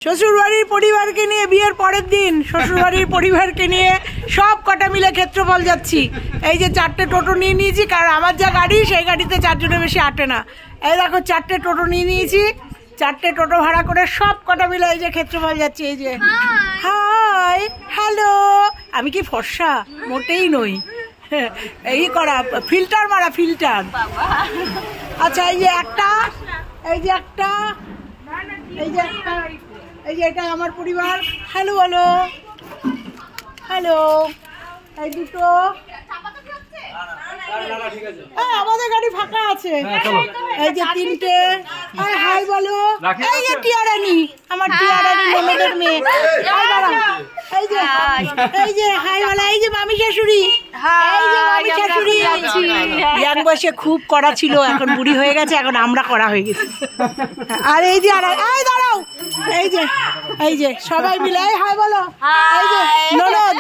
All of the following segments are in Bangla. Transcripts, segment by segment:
শ্বশুরবাড়ির পরিবারকে নিয়ে বিয়ের পরের দিন শ্বশুরবাড়ির পরিবারকে নিয়ে সব কটা মিলে ক্ষেত্রফল যাচ্ছি। এই যে 4টে টোটো নিয়ে নিয়েছি, কারণ আমার যা গাড়ি সেই গাড়িতে 4 জনের বেশি আটে না। এই দেখো 4টে টোটো নিয়ে নিয়েছি, 4টে টোটো ভাড়া করে সব কটা মিলে এই যে ক্ষেত্রফল যাচ্ছি। এই যে হাই হ্যালো, আমি কি ফর্সা? মোটেই নই, এই করা ফিল্টার মারা ফিল্টার। আচ্ছা এই যে একটা, এই যে একটা, এই যে একটা, এই যে এটা আমার পরিবার। হ্যালো বলো, হ্যালো। এই দুটো, আমাদের গাড়ি ফাঁকা আছে। এই যে 3টে, হাই বলো। এই যে টিয়ারানি, আমার টিয়ারানি ননদের মেয়ে। এই যে, এই যে হাই বলো। এই যে মামি শাশুড়ি, এই যে মামি শাশুড়ি। ইয়াং বয়সে খুব কড়া ছিল, এখন বুড়ি হয়ে গেছে, এখন আমরা কড়া হয়ে গেছি। আর এই যে আর এই দাঁড়াও, এই যে, এই যে সবাই মিলে এই হাই বলো। এই যে ননদ,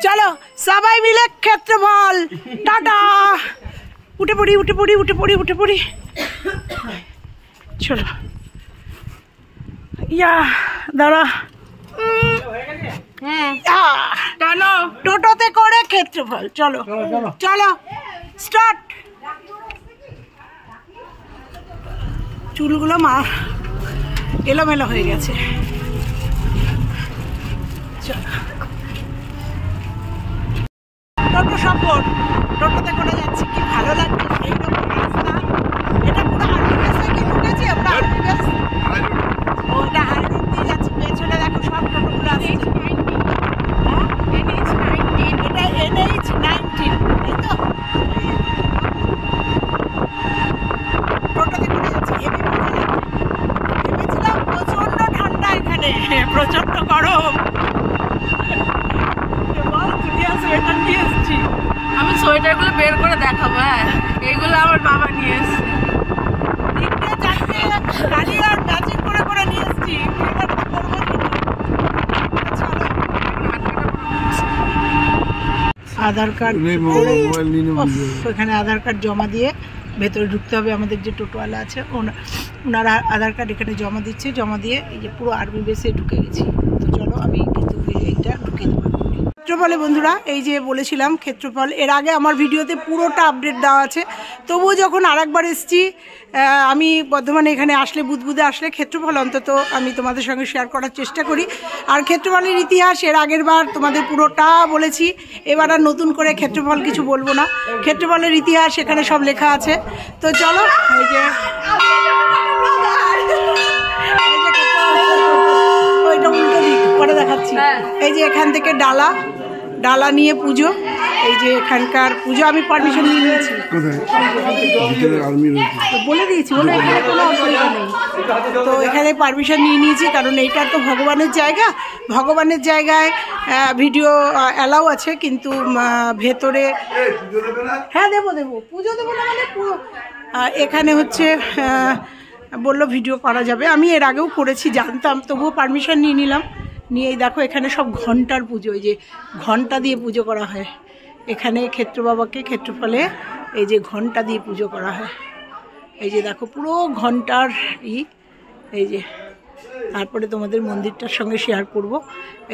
চলো সবাই মিলে ক্ষেত্রফল। টাটা। উঠে পড়ি, উঠে পড়ি, উঠে পড়ি, উঠে পড়ি। চলো ইয়া দাঁড়া। চলো টোটোতে করে ক্ষেত্রফল। চলো চলো স্টার্ট। চুলগুলো মা এলোমেলো হয়ে গেছে। চলো টোটো সফর, টোটোতে করে যাচ্ছি, কি ভালো লাগছে। এইরকম রাস্তা, এটা পুরো হাইওয়ে রাস্তায় কি ঢুকেছি আমরা। হাইওয়ে, ওটা হাইওয়ে দিয়ে যাচ্ছি। পেছনে দেখো সব টোটোগুলো আসছে। এটা NH-19, তাই তো? টোটোতে করে যাচ্ছি। ভেবেছিলাম প্রচন্ড ঠান্ডা এখানে, প্রচন্ড গরম। আমি সোয়েটারগুলো বের করে দেখাবো। হ্যাঁ, এইগুলো আমার বাবা নিয়ে এসছে। 3টে 4টে গাড়ি আর ম্যাচিং করে করে নিয়ে এসছি। আধার কার্ড, ওখানে আধার কার্ড জমা দিয়ে ভেতরে ঢুকতে হবে। আমাদের যে টোটোওয়ালা আছে ওনারা আধার কার্ড এখানে জমা দিচ্ছে, জমা দিয়ে এই যে পুরো আর্মি বেসে ঢুকে গেছি। তো চলো আমি কিন্তু এইটা ঢুকে দেবো। ক্ষেত্রফলে বন্ধুরা, এই যে বলেছিলাম ক্ষেত্রফল, এর আগে আমার ভিডিওতে পুরোটা আপডেট দেওয়া আছে। তবুও যখন আরেকবার এসেছি, আমি বর্ধমানে এখানে আসলে, বুধবুধে আসলে ক্ষেত্রফল অন্তত আমি তোমাদের সঙ্গে শেয়ার করার চেষ্টা করি। আর ক্ষেত্রফলের ইতিহাস এর আগের বার তোমাদের পুরোটা বলেছি, এবার আর নতুন করে ক্ষেত্রফল কিছু বলবো না। ক্ষেত্রফলের ইতিহাস এখানে সব লেখা আছে। তো চলো এই যে ওইটা উল্টো দিক পরে দেখাচ্ছি। এই যে এখান থেকে ডালা নিয়ে পুজো। এই যে এখানকার পুজো আমি পারমিশন নিয়ে নিয়েছি, বলে দিয়েছি, বলে এখানে কোনো অসুবিধা নেই। তো এখানে পারমিশন নিয়ে নিয়েছি, কারণ এইটা তো ভগবানের জায়গা। ভগবানের জায়গায় ভিডিও অ্যালাউ আছে, কিন্তু ভেতরে হ্যাঁ দেবো পুজো দেবো না মানে পুরো এখানে হচ্ছে বললো ভিডিও করা যাবে। আমি এর আগেও করেছি, জানতাম, তবুও পারমিশন নিয়ে নিলাম। নিয়েই দেখো এখানে সব ঘন্টার পুজো, এই যে ঘন্টা দিয়ে পুজো করা হয় এখানে। ক্ষেত্র বাবাকে ক্ষেত্রফলে এই যে ঘন্টা দিয়ে পুজো করা হয়। এই যে দেখো পুরো ঘন্টার এই যে, তারপরে তোমাদের মন্দিরটার সঙ্গে শেয়ার করব।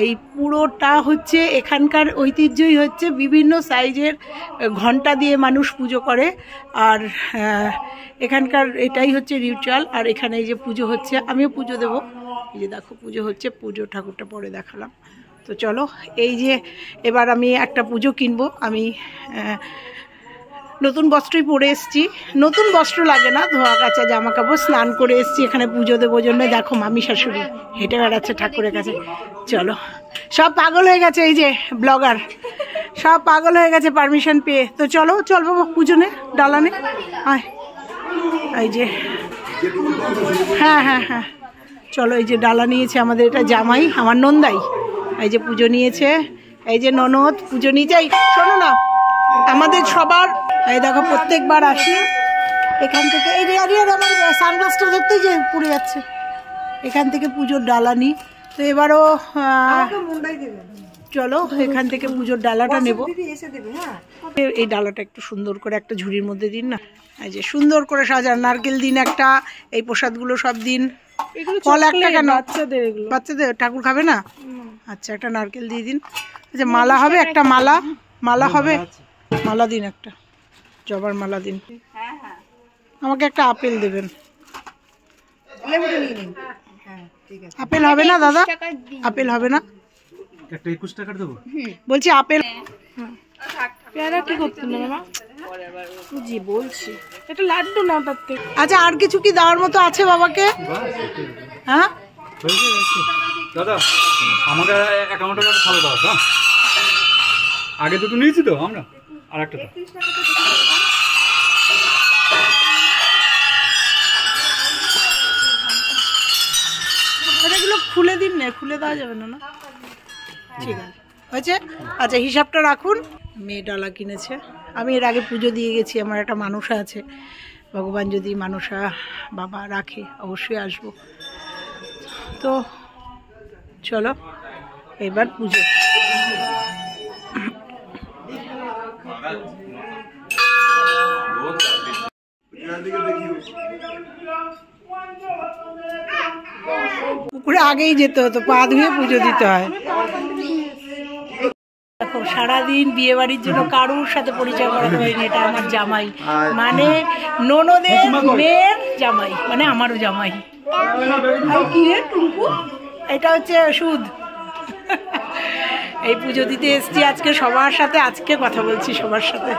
এই পুরোটা হচ্ছে এখানকার ঐতিহ্যই হচ্ছে বিভিন্ন সাইজের ঘন্টা দিয়ে মানুষ পুজো করে। আর এখানকার এটাই হচ্ছে রিচুয়াল। আর এখানে এই যে পুজো হচ্ছে, আমিও পুজো দেবো। এই যে দেখো পুজো হচ্ছে, পুজো ঠাকুরটা পরে দেখালাম। তো চলো এই যে এবার আমি একটা পুজো কিনবো। আমি নতুন বস্ত্রই পরে এসেছি, নতুন বস্ত্র লাগে না, ধোয়া কাচা জামা কাপড়, স্নান করে এসেছি এখানে পুজো দেবো জন্য। দেখো মামি শাশুড়ি হেঁটে বেড়াচ্ছে ঠাকুরের কাছে। চলো সব পাগল হয়ে গেছে, এই যে ব্লগার সব পাগল হয়ে গেছে পারমিশন পেয়ে। তো চলো বাবা পুজো নে, ডালা নে, আয়। এই যে হ্যাঁ হ্যাঁ হ্যাঁ চলো, এই যে ডালা নিয়েছে আমাদের, এটা জামাই আমার নন্দাই। এই যে পুজো নিয়েছে, এই যে ননদ পুজো নিয়েছে। এই শোনো না, আমাদের সবার এই দেখো প্রত্যেকবার আসি এখান থেকে। এই রে আর আমার সানগ্লাসটা ধরতে যে পুড়ে যাচ্ছে, এখান থেকে পুজোর ডালা নিই। তো এবারও চলো এখান থেকে পুজোর ডালাটা নেব। এই ডালাটা একটু সুন্দর করে একটা ঝুড়ির মধ্যে দিন না, এই যে সুন্দর করে সাজান, নারকেল দিন একটা, এই প্রসাদগুলো সব দিন। ফল একটা কেন? বাচ্চাদের ঠাকুর খাবে না? আচ্ছা একটা নারকেল দিয়ে দিন। আচ্ছা মালা হবে একটা, মালা হবে, মালা দিন একটা, জবার মালা দিন। আমাকে একটা আপেল দেবেন। আপেল হবে না দাদা? আপেল হবে না? একটা 21 টাকা দেবো বলছি আপেল। পেয়ারা কি করতে মামা? জি বলছি এটা লাড্ডু না তার থেকে। আচ্ছা আর কিছু কি দেওয়ার মতো আছে বাবাকে? হ্যাঁ দাদা আমাকে অ্যাকাউন্টে ভালো দাও। হ্যাঁ আগে দুটো নিয়েছি তো আমরা, আর একটা দাও। এগুলো খুলে দিন না, খুলে দেওয়া যাবে না? না ঠিক আছে হয়েছে। আচ্ছা হিসাবটা রাখুন। মেয়ে ডালা কিনেছে, আমি এর আগে পুজো দিয়ে গেছি। আমার একটা মানসা আছে, ভগবান যদি মানসা বাবা রাখে অবশ্যই আসবো। তো চলো এবার পুজো। পুকুরে আগেই যেতে হতো, পা ধুয়ে পুজো দিতে হয়। দেখো সারাদিন বিয়ে বাড়ির জন্য কারুর সাথে পরিচয় করাতে পারিনি। এটা আমার জামাই, মানে ননদের মেয়ের জামাই, মানে আমারও জামাই। কি রে টুকু? এটা হচ্ছে সুদ। এই পুজো দিতে এসছি আজকে সবার সাথে, আজকে কথা বলছি সবার সাথে।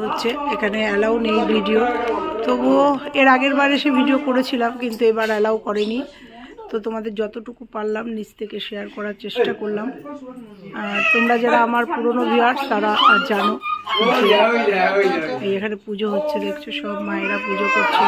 হচ্ছে এখানে অ্যালাউ নেই ভিডিও, তবুও এর আগের বার এসে ভিডিও করেছিলাম কিন্তু এবার অ্যালাউ করেনি। তো তোমাদের যতটুকু পারলাম নিচ থেকে শেয়ার করার চেষ্টা করলাম। তোমরা যারা আমার পুরনো ভিউয়ার্স তারা জানো এখানে পুজো হচ্ছে, দেখছো সব মায়েরা পুজো করছে।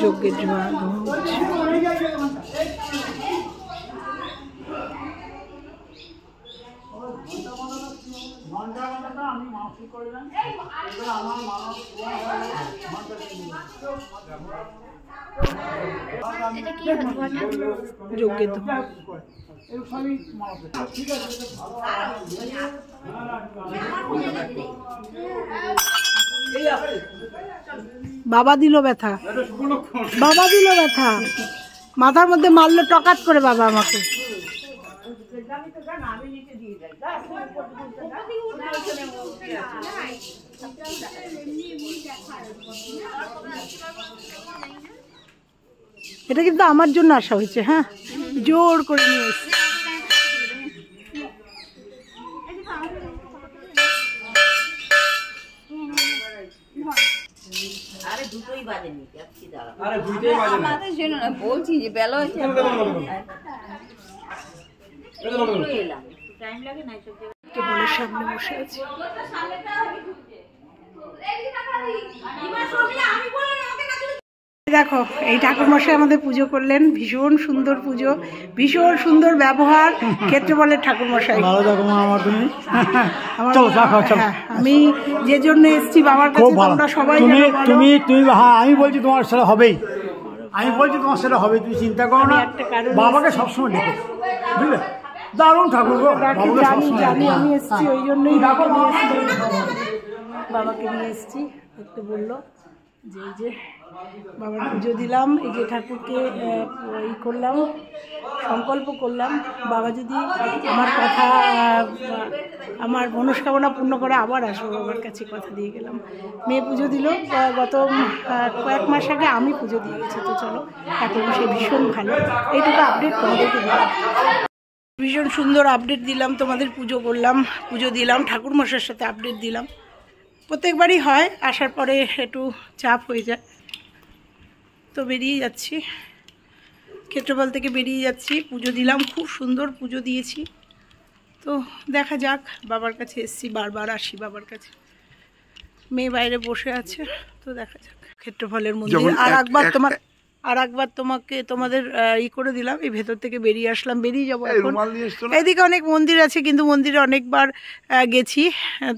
যজ্ঞের জোয়া হচ্ছে। যজ্ঞের ধোঁয়া বাবা দিল ব্যথা, বাবা দিল ব্যথা, মাথার মধ্যে মারলো টকাত করে বাবা আমাকে। এটা কিন্তু আমার জন্য আসা হয়েছে, হ্যাঁ জোর করে নিয়ে এসেছি। বলছি যে বেলা হয়েছে টেবিলের সামনে বসে আছি। দেখো এই ঠাকুরমশাই আমাদের পুজো করলেন, ভীষণ সুন্দর পুজো, ভীষণ সুন্দর ব্যবহার। ক্ষেত্রপালের ঠাকুরমশাই আমি যে জন্য এসেছি বাবার কাছে, তোমরা সবাই তুমি হ্যাঁ আমি বলছি তোমার সেটা হবেই, আমি বলছি তোমার সেটা হবে, তুমি চিন্তা করো না। বাবাকে সবসময় দেখো, বুঝলে দারুণ ঠাকুর জানি আমি এসেছি ওই জন্যই বাবাকে নিয়ে এসেছি। দেখতে বললো যে এই যে বাবার পুজো দিলাম, এই যে ঠাকুরকে ই করলাম, সংকল্প করলাম বাবা যদি আমার কথা আমার মনস্কামনা পূর্ণ করে আবার আসবো বাবার কাছে, কথা দিয়ে গেলাম। মেয়ে পুজো দিল, গত কয়েক মাস আগে আমি পুজো দিয়ে গেছি। তো চলো ঠাকুরমশাই ভীষণ ভালো, এইটুকু আপডেট তোমাদেরকে দিলাম। ভীষণ সুন্দর আপডেট দিলাম তোমাদের, পুজো করলাম, পুজো দিলাম, ঠাকুরমশাইয়ের সাথে আপডেট দিলাম। প্রত্যেকবারই হয়, আসার পরে একটু চাপ হয়ে যায়। তো বেরিয়ে যাচ্ছি, ক্ষেত্রপাল থেকে বেরিয়ে যাচ্ছি, পুজো দিলাম, খুব সুন্দর পুজো দিয়েছি। তো দেখা যাক, বাবার কাছে এসছি, বারবার আসি বাবার কাছে। মেয়ে বাইরে বসে আছে, তো দেখা যাক ক্ষেত্রপালের মন্দির। আর একবার তোমার আর একবার তোমাদের করে দিলাম, এই ভেতর থেকে বেরিয়ে আসলাম, বেরিয়ে যাবো এখন। এদিকে অনেক মন্দির আছে কিন্তু মন্দিরে অনেকবার গেছি,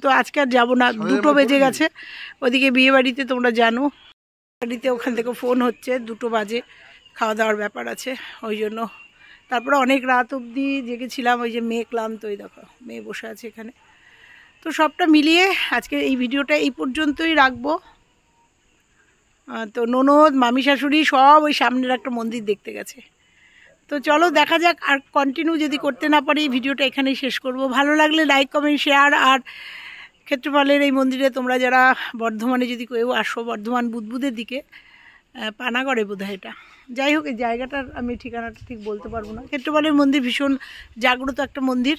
তো আজকে আর যাবো না, 2টো বেজে গেছে। ওদিকে বিয়ে বাড়িতে তোমরা জানো, বাড়িতে ওখান থেকে ফোন হচ্ছে 2টো বাজে, খাওয়া দাওয়ার ব্যাপার আছে ওই জন্য। তারপরে অনেক রাত অবধি জেগেছিলাম, ওই যে মেয়ে ক্লান্ত, ওই দেখো মেয়ে বসে আছে এখানে। তো সবটা মিলিয়ে আজকে এই ভিডিওটা এই পর্যন্তই রাখবো। তো ননদ মামি শাশুড়ি সব ওই সামনের একটা মন্দির দেখতে গেছে। তো চলো দেখা যাক, আর কন্টিনিউ যদি করতে না পারি ভিডিওটা এখানেই শেষ করব। ভালো লাগলে লাইক কমেন্ট শেয়ার। আর ক্ষেত্রপালের এই মন্দিরে তোমরা যারা বর্ধমানে যদি কেউ আসো, বর্ধমান বুদবুদের দিকে, পানাগড়ে বোধহয় এটা, যাই হোক এই জায়গাটার আমি ঠিকানাটা ঠিক বলতে পারবো না। ক্ষেত্রপালের মন্দির ভীষণ জাগ্রত একটা মন্দির।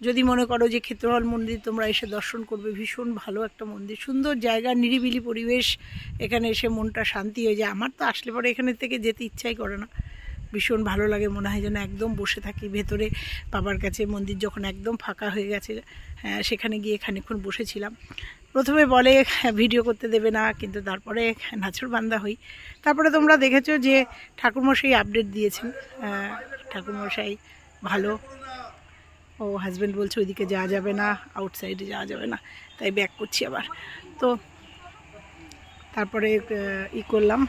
যদি মনে করো যে ক্ষেত্রপাল মন্দির তোমরা এসে দর্শন করবে, ভীষণ ভালো একটা মন্দির, সুন্দর জায়গা, নিরিবিলি পরিবেশ, এখানে এসে মনটা শান্তি হয়ে যায়। আমার তো আসলে পরে এখানে থেকে যেতে ইচ্ছাই করে না, ভীষণ ভালো লাগে, মনে হয় যেন একদম বসে থাকি ভেতরে বাবার কাছে। মন্দির যখন একদম ফাঁকা হয়ে গেছে, সেখানে গিয়ে খানিকক্ষণ বসেছিলাম। প্রথমে বলে ভিডিও করতে দেবে না, কিন্তু তারপরে নাছোড়বান্দা হই। তারপরে তোমরা দেখেছো যে ঠাকুরমশাই আপডেট দিয়েছেন, ঠাকুরমশাই ভালো। ও হাজব্যান্ড বলছে ওইদিকে যাওয়া যাবে না, আউটসাইডে যাওয়া যাবে না, তাই ব্যাক করছি আবার। তো তারপরে করলাম,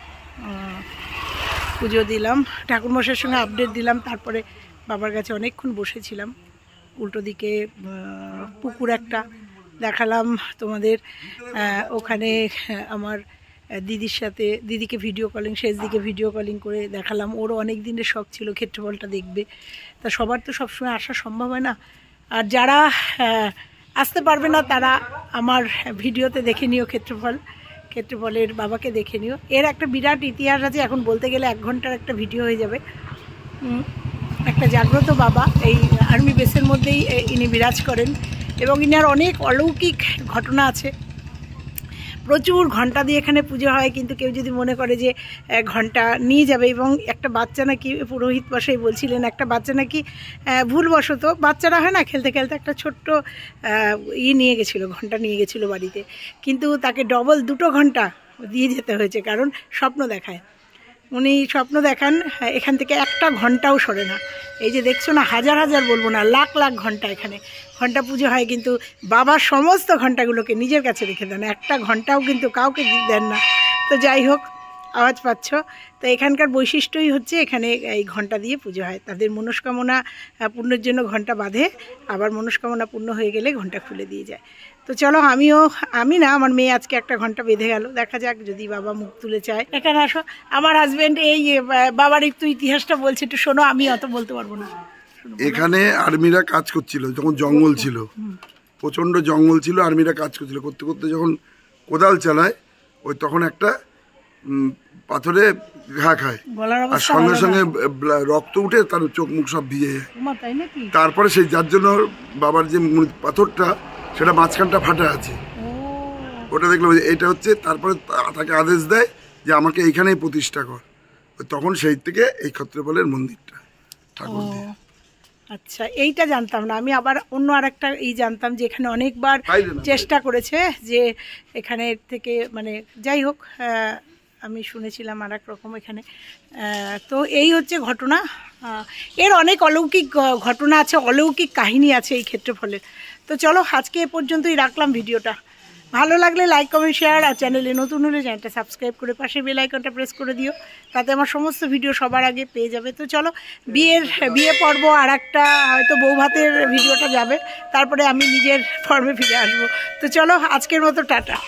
পুজো দিলাম, ঠাকুরমশাইয়ের সঙ্গে আপডেট দিলাম। তারপরে বাবার কাছে অনেকক্ষণ বসেছিলাম। উল্টো দিকে পুকুর একটা দেখালাম তোমাদের, ওখানে আমার দিদির সাথে, দিদিকে ভিডিও কলিং, শেষ দিকে ভিডিও কলিং করে দেখালাম। ওরও অনেক দিনের শখ ছিল ক্ষেত্রফলটা দেখবে, তা সবার তো সবসময় আসা সম্ভব হয় না। আর যারা আসতে পারবে না তারা আমার ভিডিওতে দেখে নিও ক্ষেত্রফলের বাবাকে দেখে নিও। এর একটা বিরাট ইতিহাস আছে, এখন বলতে গেলে 1 ঘন্টার একটা ভিডিও হয়ে যাবে। একটা জাগ্রত বাবা, এই আর্মি বেসের মধ্যেই ইনি বিরাজ করেন, এবং ইনার অনেক অলৌকিক ঘটনা আছে। প্রচুর ঘন্টা দিয়ে এখানে পুজো হয়, কিন্তু কেউ যদি মনে করে যে ঘন্টা নিয়ে যাবে, এবং একটা বাচ্চা নাকি পুরোহিত মশাই বলছিলেন, একটা বাচ্চা নাকি ভুলবশত, বাচ্চারা হয় না খেলতে খেলতে একটা ছোট্ট নিয়ে গেছিলো, ঘন্টা নিয়ে গেছিলো বাড়িতে, কিন্তু তাকে ডবল 2টো ঘন্টা দিয়ে যেতে হয়েছে, কারণ স্বপ্ন দেখায়। উনি স্বপ্ন দেখান, এখান থেকে একটা ঘন্টাও সরে না। এই যে দেখছো না, হাজার হাজার বলবো না, লাখ লাখ ঘন্টা এখানে ঘন্টা পুজো হয়, কিন্তু বাবার সমস্ত ঘন্টাগুলোকে নিজের কাছে রেখে দেন, একটা ঘন্টাও কিন্তু কাউকে দেন না। তো যাই হোক, আওয়াজ পাচ্ছ, তো এখানকার বৈশিষ্ট্যই হচ্ছে এখানে এই ঘন্টা দিয়ে পুজো হয়। তাদের মনস্কামনা পূর্ণের জন্য ঘন্টা বাঁধে, আবার মনস্কামনা পূর্ণ হয়ে গেলে ঘন্টা খুলে দিয়ে যায়। তো চলো, আমি না, আমার মেয়ে আজকে একটা ঘন্টা বেঁধে গেল, দেখা যাক যদি বাবা মুখ তুলে চায়। এখানে আসো, আমার হাজব্যান্ড এই বাবার একটু ইতিহাসটা বলছে, একটু শোনো, আমি অত বলতে পারবো না। এখানে আর্মিরা কাজ করছিল, যখন জঙ্গল ছিল, প্রচণ্ড জঙ্গল ছিল, আর্মিরা কাজ করছিল, করতে করতে যখন কোদাল চালায়, ওই তখন একটা পাথরে ঘা খায়, আর সঙ্গে সঙ্গে রক্ত উঠে তার চোখ মুখ সব ভিজে যায়। তারপরে সেই যার জন্য বাবার যে পাথরটা, সেটা মাঝখানটা ফাটা আছে, ওটা দেখলাম এটা হচ্ছে। তারপরে তাকে আদেশ দেয় যে আমাকে এইখানেই প্রতিষ্ঠা কর, তখন সেই থেকে এই ক্ষত্রপালের মন্দিরটা ঠাকুর দিয়ে। আচ্ছা, এইটা জানতাম না আমি। আবার অন্য আরেকটা জানতাম যে এখানে অনেকবার চেষ্টা করেছে যে এখানে থেকে, মানে যাই হোক, আমি শুনেছিলাম আর এক রকম এখানে। তো এই হচ্ছে ঘটনা। এর অনেক অলৌকিক ঘটনা আছে, অলৌকিক কাহিনী আছে এই ক্ষেত্রফলের। তো চলো, আজকে এ পর্যন্তই রাখলাম ভিডিওটা। ভালো লাগলে লাইক কমেন্ট শেয়ার, আর চ্যানেলে নতুন হলে চ্যানেলটা সাবস্ক্রাইব করে পাশে বেল আইকনটা প্রেস করে দিও, তাতে আমার সমস্ত ভিডিও সবার আগে পেয়ে যাবে। তো চলো, বিয়ে পর্ব আর একটা হয়তো বউ ভাতের ভিডিওটা যাবে, তারপরে আমি নিজের ফর্মে ফিরে আসবো। তো চলো, আজকের মতো টাটা।